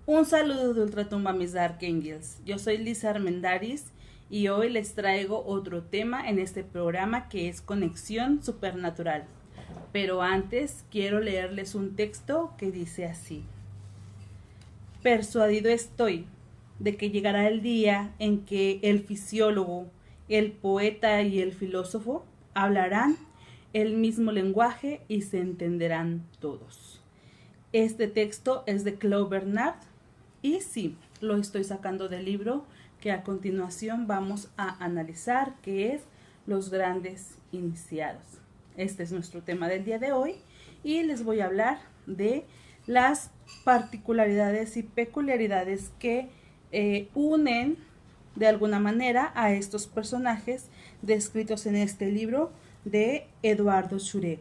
Un saludo de Ultratumba, mis Dark Angels. Yo soy Lisa Armendaris y hoy les traigo otro tema en este programa que es Conexión Supernatural. Pero antes quiero leerles un texto que dice así. Persuadido estoy de que llegará el día en que el fisiólogo, el poeta y el filósofo hablarán el mismo lenguaje y se entenderán todos. Este texto es de Claude Bernard y sí, lo estoy sacando del libro que a continuación vamos a analizar, que es Los Grandes Iniciados. Este es nuestro tema del día de hoy y les voy a hablar de las particularidades y peculiaridades que unen de alguna manera a estos personajes descritos en este libro de Eduardo Schuré,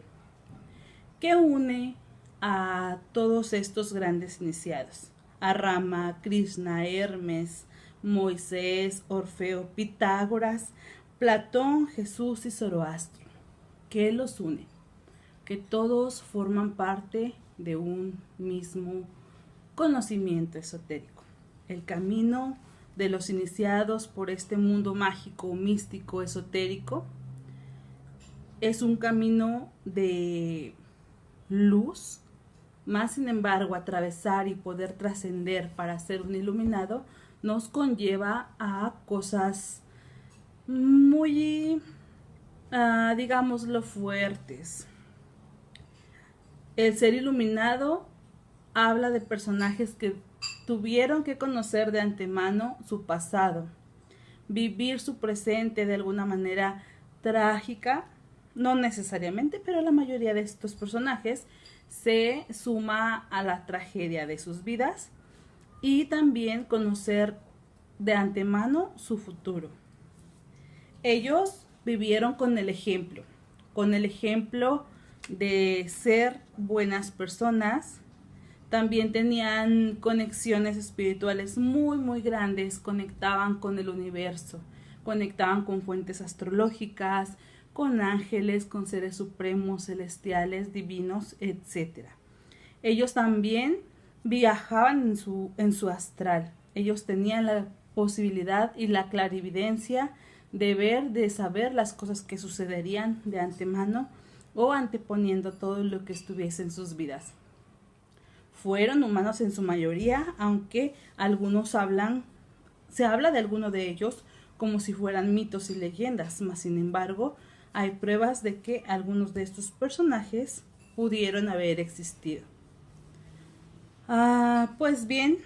que une a todos estos grandes iniciados, a Rama, Krishna, Hermes, Moisés, Orfeo, Pitágoras, Platón, Jesús y Zoroastro. ¿Qué los une? Que todos forman parte de un mismo conocimiento esotérico. El camino de los iniciados por este mundo mágico, místico, esotérico, es un camino de luz, más sin embargo atravesar y poder trascender para ser un iluminado nos conlleva a cosas muy, digámoslo, fuertes. El ser iluminado habla de personajes que tuvieron que conocer de antemano su pasado, vivir su presente de alguna manera trágica, no necesariamente, pero la mayoría de estos personajes se suma a la tragedia de sus vidas y también conocer de antemano su futuro. Ellos vivieron con el ejemplo de ser buenas personas. También tenían conexiones espirituales muy grandes, conectaban con el universo, conectaban con fuentes astrológicas, con ángeles, con seres supremos, celestiales, divinos, etc. Ellos también viajaban en su astral. Ellos tenían la posibilidad y la clarividencia de ver, de saber las cosas que sucederían de antemano o anteponiendo todo lo que estuviese en sus vidas. Fueron humanos en su mayoría, aunque se habla de algunos de ellos como si fueran mitos y leyendas, mas sin embargo hay pruebas de que algunos de estos personajes pudieron haber existido. Pues bien,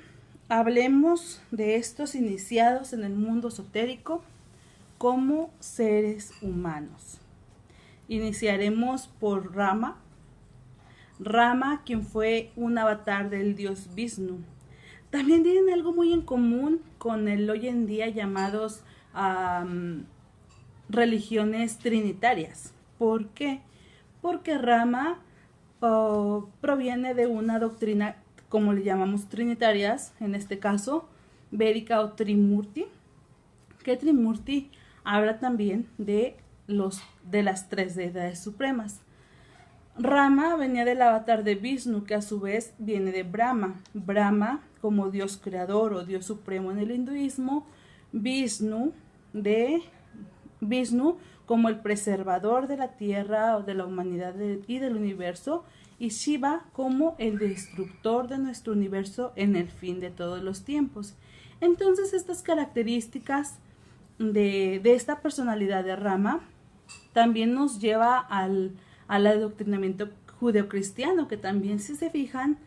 hablemos de estos iniciados en el mundo esotérico como seres humanos. Iniciaremos por Rama. Rama, quien fue un avatar del dios Vishnu. También tienen algo muy en común con el hoy en día llamados religiones trinitarias. ¿Por qué? Porque Rama proviene de una doctrina, como le llamamos trinitarias, en este caso, védica o Trimurti, que Trimurti habla también de las tres deidades supremas. Rama venía del avatar de Vishnu, que a su vez viene de Brahma. Brahma como dios creador o dios supremo en el hinduismo, Vishnu como el preservador de la tierra o de la humanidad y del universo, y Shiva como el destructor de nuestro universo en el fin de todos los tiempos. Entonces estas características de esta personalidad de Rama también nos lleva al adoctrinamiento judeocristiano, que también, si se fijan,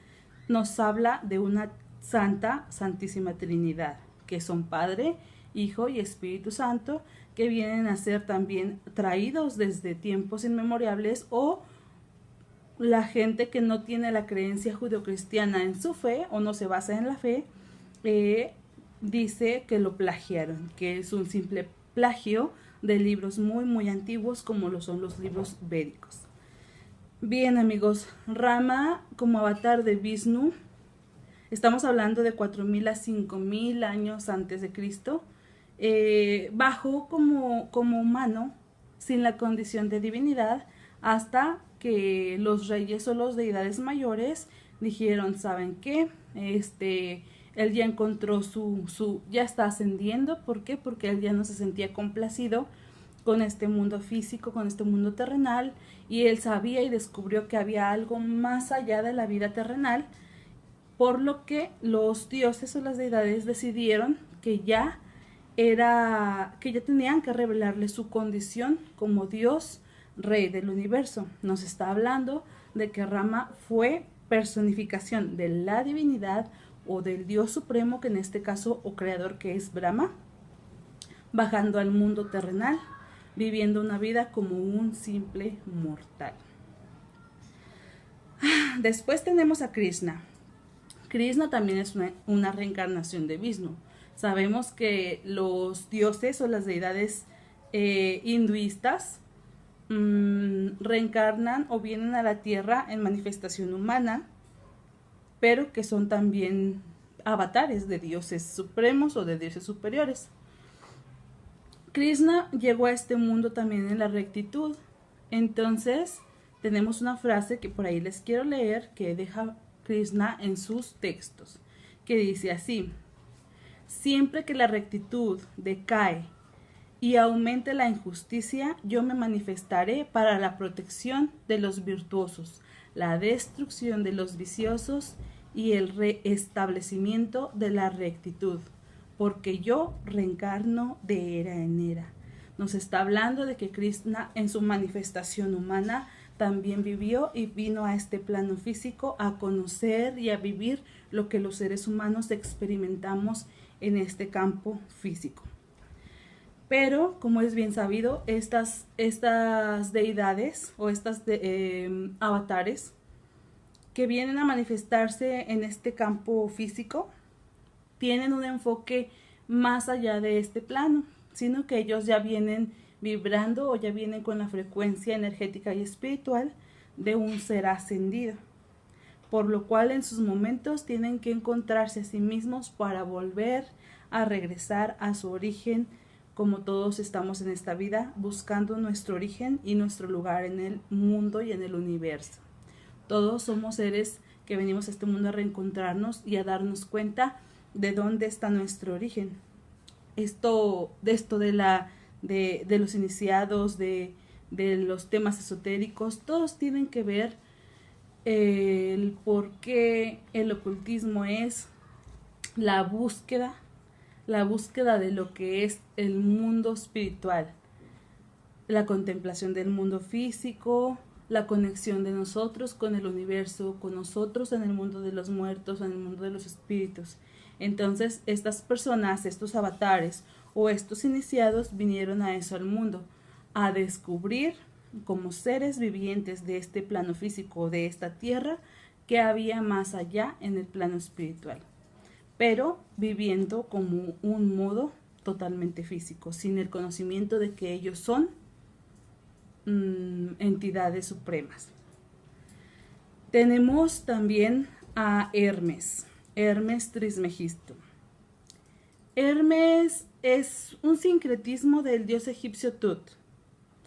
nos habla de una santísima Trinidad, que son Padre, Hijo y Espíritu Santo, que vienen a ser también traídos desde tiempos inmemorables, o la gente que no tiene la creencia judeocristiana en su fe o no se basa en la fe, dice que lo plagiaron, que es un simple plagio de libros muy antiguos como lo son los libros védicos. Bien, amigos, Rama como avatar de Vishnu, estamos hablando de 4000 a 5000 años antes de Cristo, bajó como humano sin la condición de divinidad hasta que los reyes o los deidades mayores dijeron, ¿saben qué? Él ya encontró ya está ascendiendo. ¿Por qué? Porque él ya no se sentía complacido con este mundo físico, con este mundo terrenal, y él sabía y descubrió que había algo más allá de la vida terrenal, por lo que los dioses o las deidades decidieron que ya tenían que revelarle su condición como Dios, Rey del universo. Nos está hablando de que Rama fue personificación de la divinidad o del Dios supremo, que en este caso, o creador, que es Brahma, bajando al mundo terrenal, viviendo una vida como un simple mortal. Después tenemos a Krishna. Krishna también es una reencarnación de Vishnu. Sabemos que los dioses o las deidades hinduistas reencarnan o vienen a la tierra en manifestación humana, pero que son también avatares de dioses supremos o de dioses superiores. Krishna llegó a este mundo también en la rectitud. Entonces tenemos una frase que por ahí les quiero leer, que deja Krishna en sus textos, que dice así: siempre que la rectitud decae y aumente la injusticia, yo me manifestaré para la protección de los virtuosos, la destrucción de los viciosos y el restablecimiento de la rectitud, porque yo reencarno de era en era. Nos está hablando de que Krishna en su manifestación humana también vivió y vino a este plano físico a conocer y a vivir lo que los seres humanos experimentamos en este campo físico. Pero, como es bien sabido, estas deidades o avatares que vienen a manifestarse en este campo físico tienen un enfoque más allá de este plano, sino que ellos ya vienen vibrando o ya vienen con la frecuencia energética y espiritual de un ser ascendido, por lo cual en sus momentos tienen que encontrarse a sí mismos para volver a regresar a su origen, como todos estamos en esta vida buscando nuestro origen y nuestro lugar en el mundo y en el universo. Todos somos seres que venimos a este mundo a reencontrarnos y a darnos cuenta de dónde está nuestro origen. Esto de los iniciados, de los temas esotéricos, todos tienen que ver el por qué el ocultismo es la búsqueda de lo que es el mundo espiritual, la contemplación del mundo físico, la conexión de nosotros con el universo, con nosotros en el mundo de los muertos, en el mundo de los espíritus. Entonces, estas personas, estos avatares o estos iniciados vinieron a eso, al mundo, a descubrir como seres vivientes de este plano físico, de esta tierra, que había más allá en el plano espiritual, pero viviendo como un modo totalmente físico, sin el conocimiento de que ellos son entidades supremas. Tenemos también a Hermes Trismegisto. Hermes es un sincretismo del dios egipcio Tut.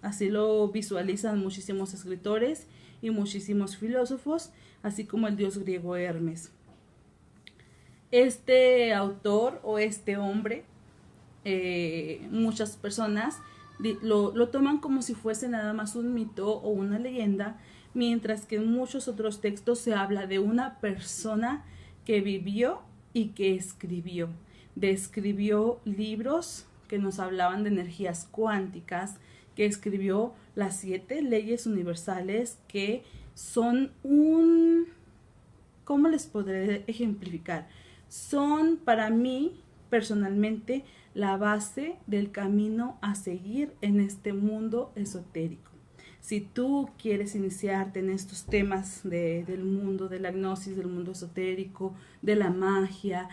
Así lo visualizan muchísimos escritores y muchísimos filósofos, así como el dios griego Hermes. Este autor o este hombre, muchas personas lo toman como si fuese nada más un mito o una leyenda, mientras que en muchos otros textos se habla de una persona que vivió y que escribió. Describió libros que nos hablaban de energías cuánticas, que escribió las 7 leyes universales, que son ¿cómo les podré ejemplificar? Son para mí, personalmente, la base del camino a seguir en este mundo esotérico. Si tú quieres iniciarte en estos temas del mundo de la gnosis, del mundo esotérico, de la magia,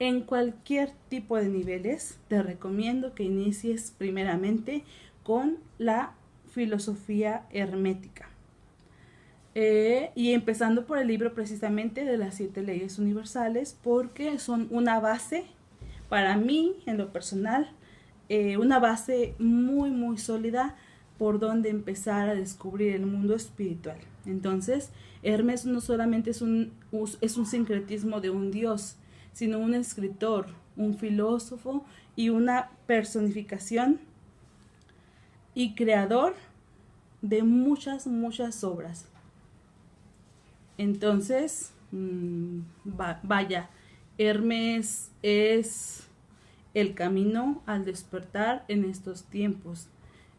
en cualquier tipo de niveles, te recomiendo que inicies primeramente con la filosofía hermética. Y empezando por el libro precisamente de las 7 leyes universales, porque son una base, para mí, en lo personal, una base muy, muy sólida por donde empezar a descubrir el mundo espiritual. Entonces, Hermes no solamente es un sincretismo de un dios, sino un escritor, un filósofo y una personificación y creador de muchas, muchas obras. Entonces, vaya, Hermes es el camino al despertar en estos tiempos.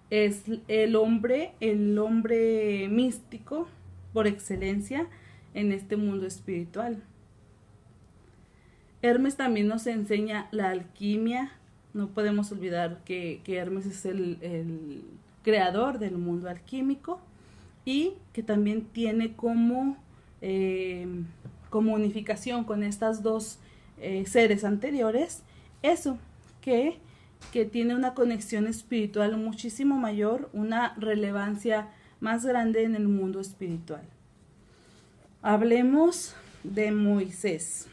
Es el hombre místico por excelencia en este mundo espiritual. Hermes también nos enseña la alquimia. No podemos olvidar que Hermes es el creador del mundo alquímico y que también tiene como unificación con estas dos seres anteriores, eso, que tiene una conexión espiritual muchísimo mayor, una relevancia más grande en el mundo espiritual. Hablemos de Moisés.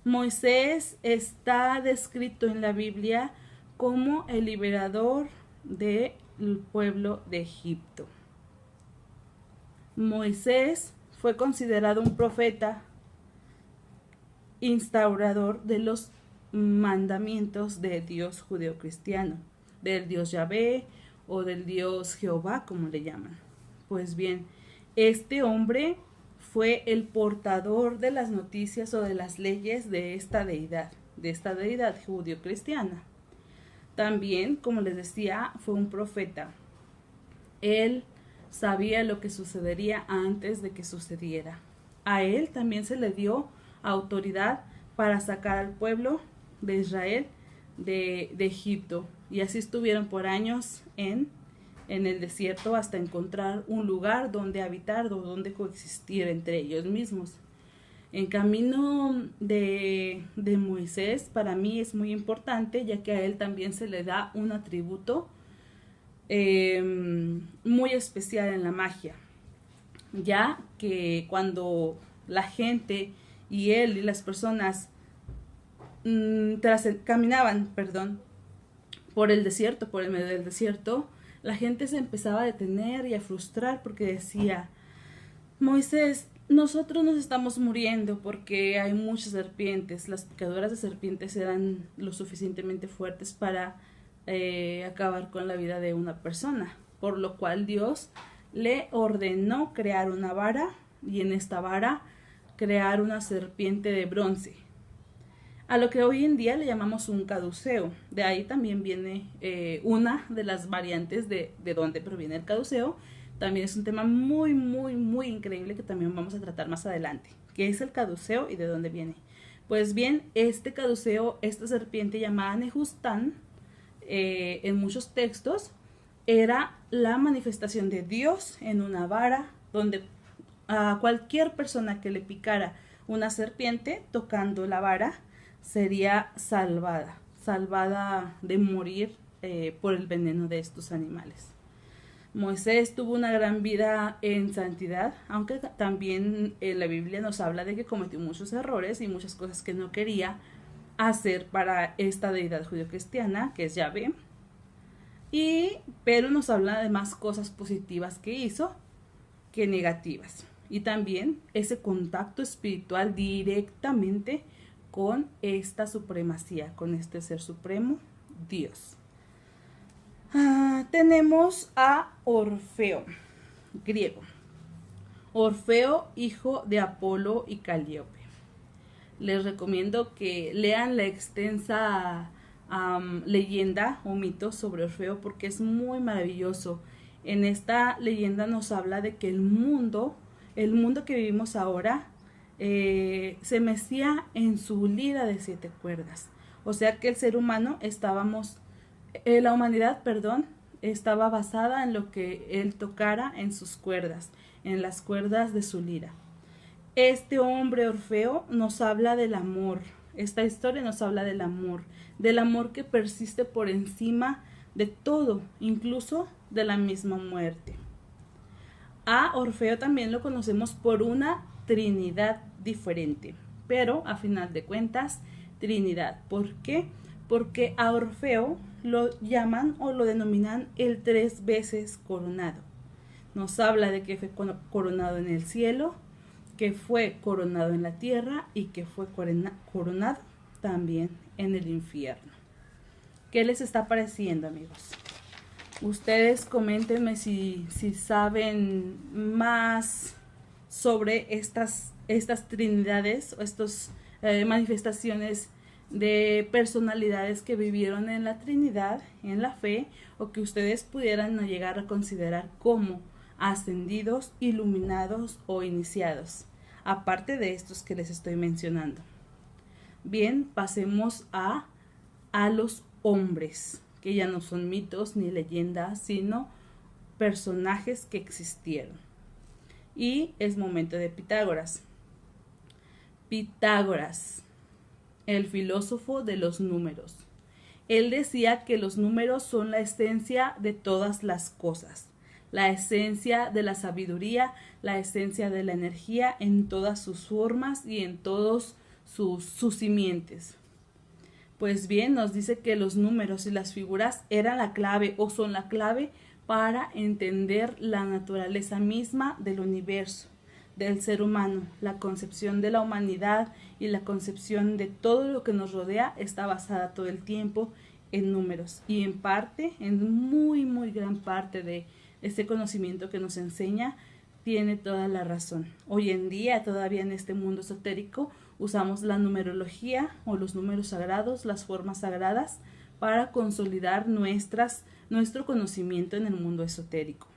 Moisés está descrito en la Biblia como el liberador del pueblo de Egipto. Moisés fue considerado un profeta instaurador de los mandamientos de Dios judeocristiano, del Dios Yahvé o del Dios Jehová, como le llaman. Pues bien, este hombre fue el portador de las noticias o de las leyes de esta deidad judeocristiana. También, como les decía, fue un profeta. Él sabía lo que sucedería antes de que sucediera. A él también se le dio autoridad para sacar al pueblo de Israel de Egipto. Y así estuvieron por años en el desierto hasta encontrar un lugar donde habitar o donde coexistir entre ellos mismos. En camino de Moisés, para mí es muy importante, ya que a él también se le da un atributo muy especial en la magia, ya que cuando la gente y él y las personas caminaban por el desierto, por el medio del desierto, la gente se empezaba a detener y a frustrar porque decía: Moisés, nosotros nos estamos muriendo porque hay muchas serpientes. Las picaduras de serpientes eran lo suficientemente fuertes para acabar con la vida de una persona, por lo cual Dios le ordenó crear una vara y en esta vara crear una serpiente de bronce, a lo que hoy en día le llamamos un caduceo. De ahí también viene una de las variantes de dónde proviene el caduceo. También es un tema muy, muy, muy increíble que también vamos a tratar más adelante. ¿Qué es el caduceo y de dónde viene? Pues bien, este caduceo, esta serpiente llamada Nehustán, en muchos textos, era la manifestación de Dios en una vara, donde a cualquier persona que le picara una serpiente tocando la vara sería salvada de morir por el veneno de estos animales. Moisés tuvo una gran vida en santidad, aunque también en la Biblia nos habla de que cometió muchos errores y muchas cosas que no quería hacer para esta deidad judeocristiana, que es Yahvé. Pero nos habla de más cosas positivas que hizo que negativas. Y también ese contacto espiritual directamente con esta supremacía, con este ser supremo, Dios. Tenemos a Orfeo, griego. Orfeo, hijo de Apolo y Calíope. Les recomiendo que lean la extensa leyenda o mito sobre Orfeo porque es muy maravilloso. En esta leyenda nos habla de que el mundo que vivimos ahora se mecía en su lira de 7 cuerdas. O sea que el ser humano la humanidad, estaba basada en lo que él tocara en sus cuerdas, en las cuerdas de su lira. Este hombre Orfeo nos habla del amor. Esta historia nos habla del amor que persiste por encima de todo, incluso de la misma muerte. A Orfeo también lo conocemos por una trinidad diferente, pero a final de cuentas, Trinidad. ¿Por qué? Porque a Orfeo lo llaman o lo denominan el 3 veces coronado. Nos habla de que fue coronado en el cielo, que fue coronado en la tierra y que fue coronado también en el infierno. ¿Qué les está pareciendo, amigos? Ustedes coméntenme si saben más sobre estas trinidades o estas manifestaciones de personalidades que vivieron en la Trinidad, en la fe, o que ustedes pudieran llegar a considerar como ascendidos, iluminados o iniciados, aparte de estos que les estoy mencionando. Bien, pasemos a los hombres, que ya no son mitos ni leyendas, sino personajes que existieron. Y es momento de Pitágoras. Pitágoras, el filósofo de los números. Él decía que los números son la esencia de todas las cosas, la esencia de la sabiduría, la esencia de la energía en todas sus formas y en todos sus simientes. Pues bien, nos dice que los números y las figuras eran la clave o son la clave para entender la naturaleza misma del universo, del ser humano. La concepción de la humanidad y la concepción de todo lo que nos rodea está basada todo el tiempo en números, y en parte, en muy gran parte de este conocimiento que nos enseña, tiene toda la razón. Hoy en día, todavía en este mundo esotérico, usamos la numerología o los números sagrados, las formas sagradas, para consolidar nuestro conocimiento en el mundo esotérico.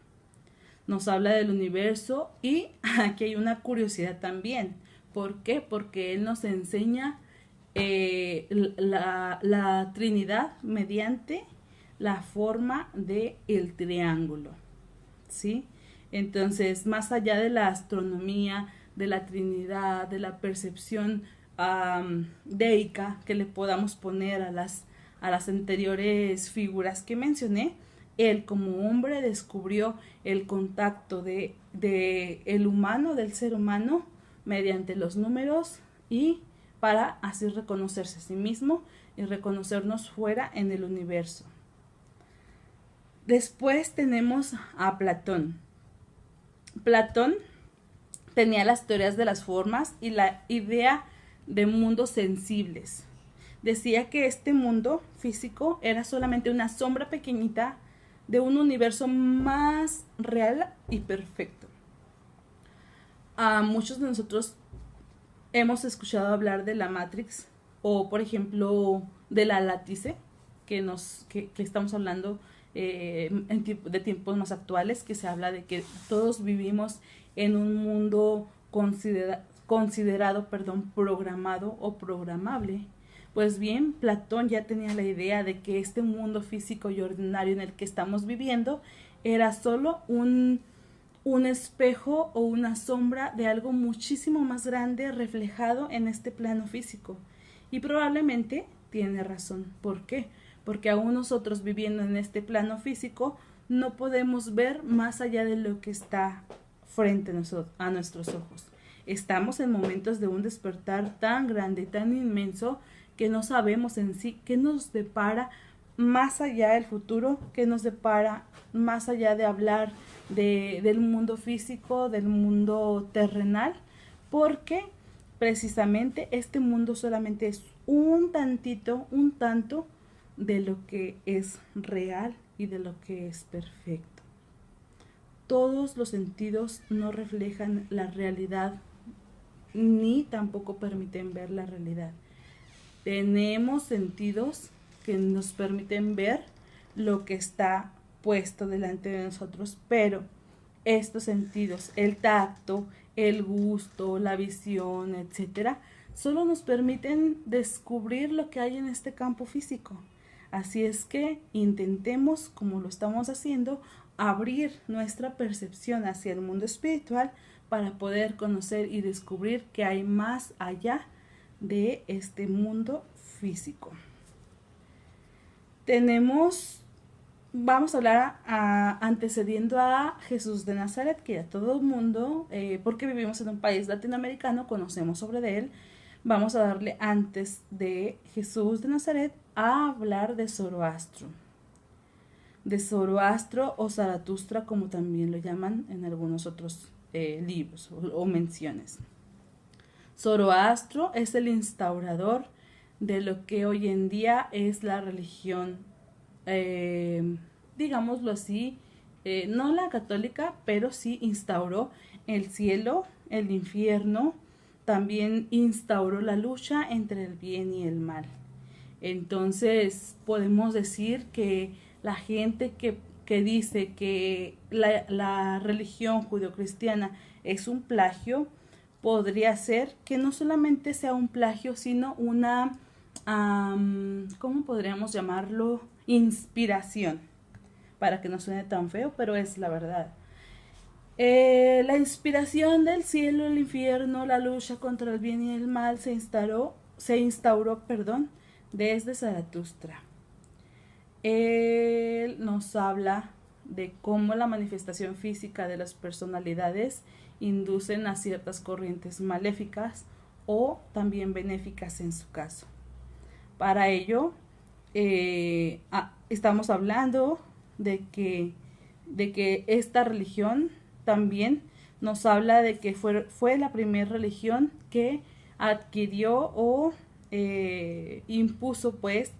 Nos habla del universo y aquí hay una curiosidad también. ¿Por qué? Porque él nos enseña la Trinidad mediante la forma del triángulo, ¿sí? Entonces, más allá de la astronomía, de la Trinidad, de la percepción deica que le podamos poner a las anteriores figuras que mencioné, él como hombre descubrió el contacto de el humano, del ser humano, mediante los números, y para así reconocerse a sí mismo y reconocernos fuera en el universo. Después tenemos a Platón. Platón tenía las teorías de las formas y la idea de mundos sensibles. Decía que este mundo físico era solamente una sombra pequeñita de un universo más real y perfecto. A muchos de nosotros hemos escuchado hablar de la Matrix, o por ejemplo de la látice, que estamos hablando de tiempos más actuales, que se habla de que todos vivimos en un mundo considerado programado o programable. Pues bien, Platón ya tenía la idea de que este mundo físico y ordinario en el que estamos viviendo era solo un espejo o una sombra de algo muchísimo más grande reflejado en este plano físico. Y probablemente tiene razón. ¿Por qué? Porque aún nosotros viviendo en este plano físico no podemos ver más allá de lo que está frente a nuestros ojos. Estamos en momentos de un despertar tan grande y tan inmenso que no sabemos en sí qué nos depara más allá del futuro, qué nos depara más allá de hablar del mundo físico, del mundo terrenal, porque precisamente este mundo solamente es un tanto de lo que es real y de lo que es perfecto. Todos los sentidos no reflejan la realidad ni tampoco permiten ver la realidad. Tenemos sentidos que nos permiten ver lo que está puesto delante de nosotros, pero estos sentidos, el tacto, el gusto, la visión, etcétera, solo nos permiten descubrir lo que hay en este campo físico. Así es que intentemos, como lo estamos haciendo, abrir nuestra percepción hacia el mundo espiritual para poder conocer y descubrir que hay más allá de este mundo físico. Vamos a hablar antecediendo a Jesús de Nazaret, que ya todo el mundo, porque vivimos en un país latinoamericano, conocemos sobre él. Vamos a darle antes de Jesús de Nazaret a hablar de Zoroastro. De Zoroastro o Zaratustra, como también lo llaman en algunos otros libros o menciones. Zoroastro es el instaurador de lo que hoy en día es la religión, digámoslo así, no la católica, pero sí instauró el cielo, el infierno, también instauró la lucha entre el bien y el mal. Entonces podemos decir que la gente que dice que la religión judeocristiana es un plagio, podría ser que no solamente sea un plagio, sino una, ¿cómo podríamos llamarlo? Inspiración, para que no suene tan feo, pero es la verdad. La inspiración del cielo, el infierno, la lucha contra el bien y el mal se instauró, desde Zaratustra. Él nos habla de cómo la manifestación física de las personalidades inducen a ciertas corrientes maléficas o también benéficas en su caso. Para ello, estamos hablando de que esta religión también nos habla de que fue la primera religión que adquirió o impuso pues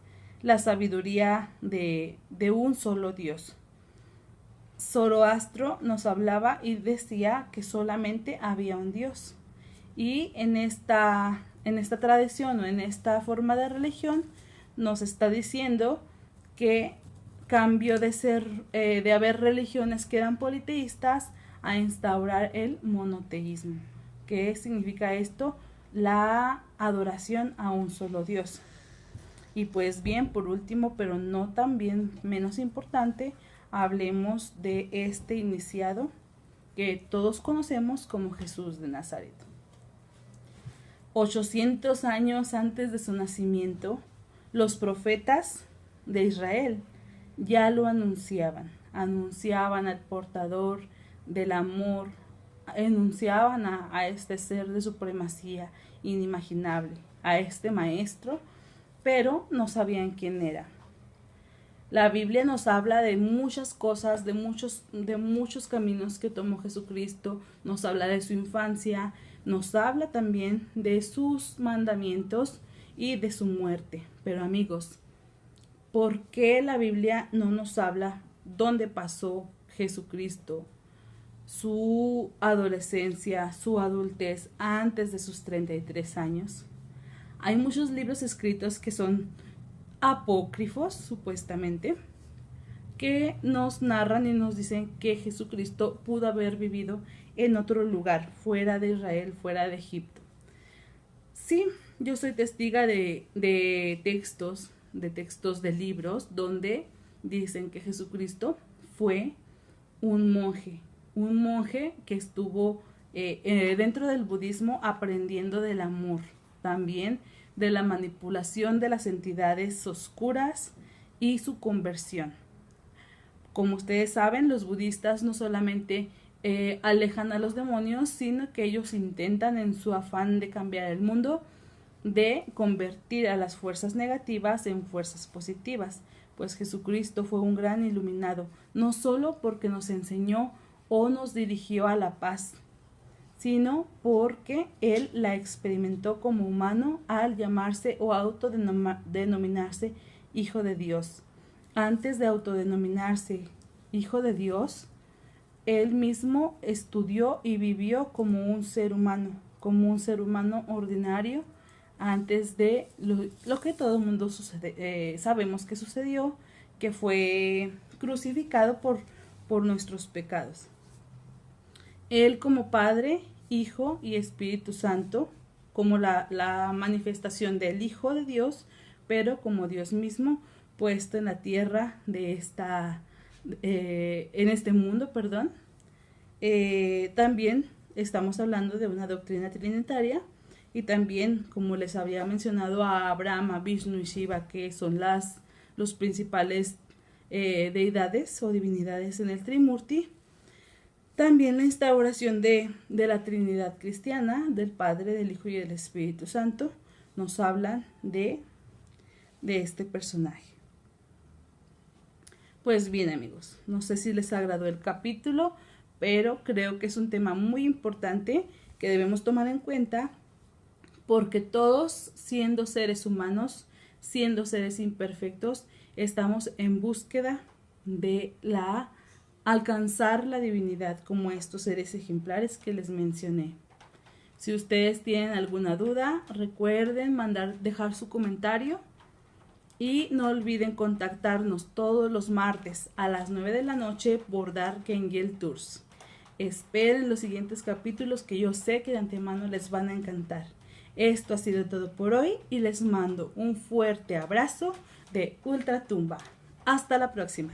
la sabiduría de un solo Dios. Zoroastro nos hablaba y decía que solamente había un Dios. Y en esta tradición o en esta forma de religión nos está diciendo que cambió de haber religiones que eran politeístas a instaurar el monoteísmo. ¿Qué significa esto? La adoración a un solo Dios. Y pues bien, por último, pero no también menos importante, hablemos de este iniciado que todos conocemos como Jesús de Nazaret. 800 años antes de su nacimiento, los profetas de Israel ya lo anunciaban al portador del amor, anunciaban a este ser de supremacía inimaginable, a este maestro, pero no sabían quién era. La Biblia nos habla de muchas cosas, de muchos caminos que tomó Jesucristo, nos habla de su infancia, nos habla también de sus mandamientos y de su muerte. Pero amigos, ¿por qué la Biblia no nos habla dónde pasó Jesucristo, su adolescencia, su adultez antes de sus 33 años? Hay muchos libros escritos que son apócrifos, supuestamente, que nos narran y nos dicen que Jesucristo pudo haber vivido en otro lugar, fuera de Israel, fuera de Egipto. Sí, yo soy testiga de textos de libros donde dicen que Jesucristo fue un monje que estuvo dentro del budismo aprendiendo del amor, también de la manipulación de las entidades oscuras y su conversión. Como ustedes saben, los budistas no solamente alejan a los demonios, sino que ellos intentan, en su afán de cambiar el mundo, de convertir a las fuerzas negativas en fuerzas positivas. Pues Jesucristo fue un gran iluminado, no solo porque nos enseñó o nos dirigió a la paz, sino porque él la experimentó como humano al llamarse o autodenominarse Hijo de Dios. Antes de autodenominarse Hijo de Dios, él mismo estudió y vivió como un ser humano ordinario, antes de lo que todo el mundo sabemos que sucedió, que fue crucificado por nuestros pecados. Él como Padre, Hijo y Espíritu Santo, como la manifestación del Hijo de Dios, pero como Dios mismo puesto en la tierra en este mundo, también estamos hablando de una doctrina trinitaria, y también, como les había mencionado, a Brahma, Vishnu y Shiva, que son los principales deidades o divinidades en el Trimurti. También la instauración de la Trinidad cristiana, del Padre, del Hijo y del Espíritu Santo, nos hablan de este personaje. Pues bien, amigos, no sé si les agradó el capítulo, pero creo que es un tema muy importante que debemos tomar en cuenta porque todos, siendo seres humanos, siendo seres imperfectos, estamos en búsqueda de alcanzar la divinidad, como estos seres ejemplares que les mencioné. Si ustedes tienen alguna duda, recuerden dejar su comentario y no olviden contactarnos todos los martes a las 9 de la noche por Dark Angel Tours. Esperen los siguientes capítulos que yo sé que de antemano les van a encantar. Esto ha sido todo por hoy y les mando un fuerte abrazo de Ultratumba. Hasta la próxima.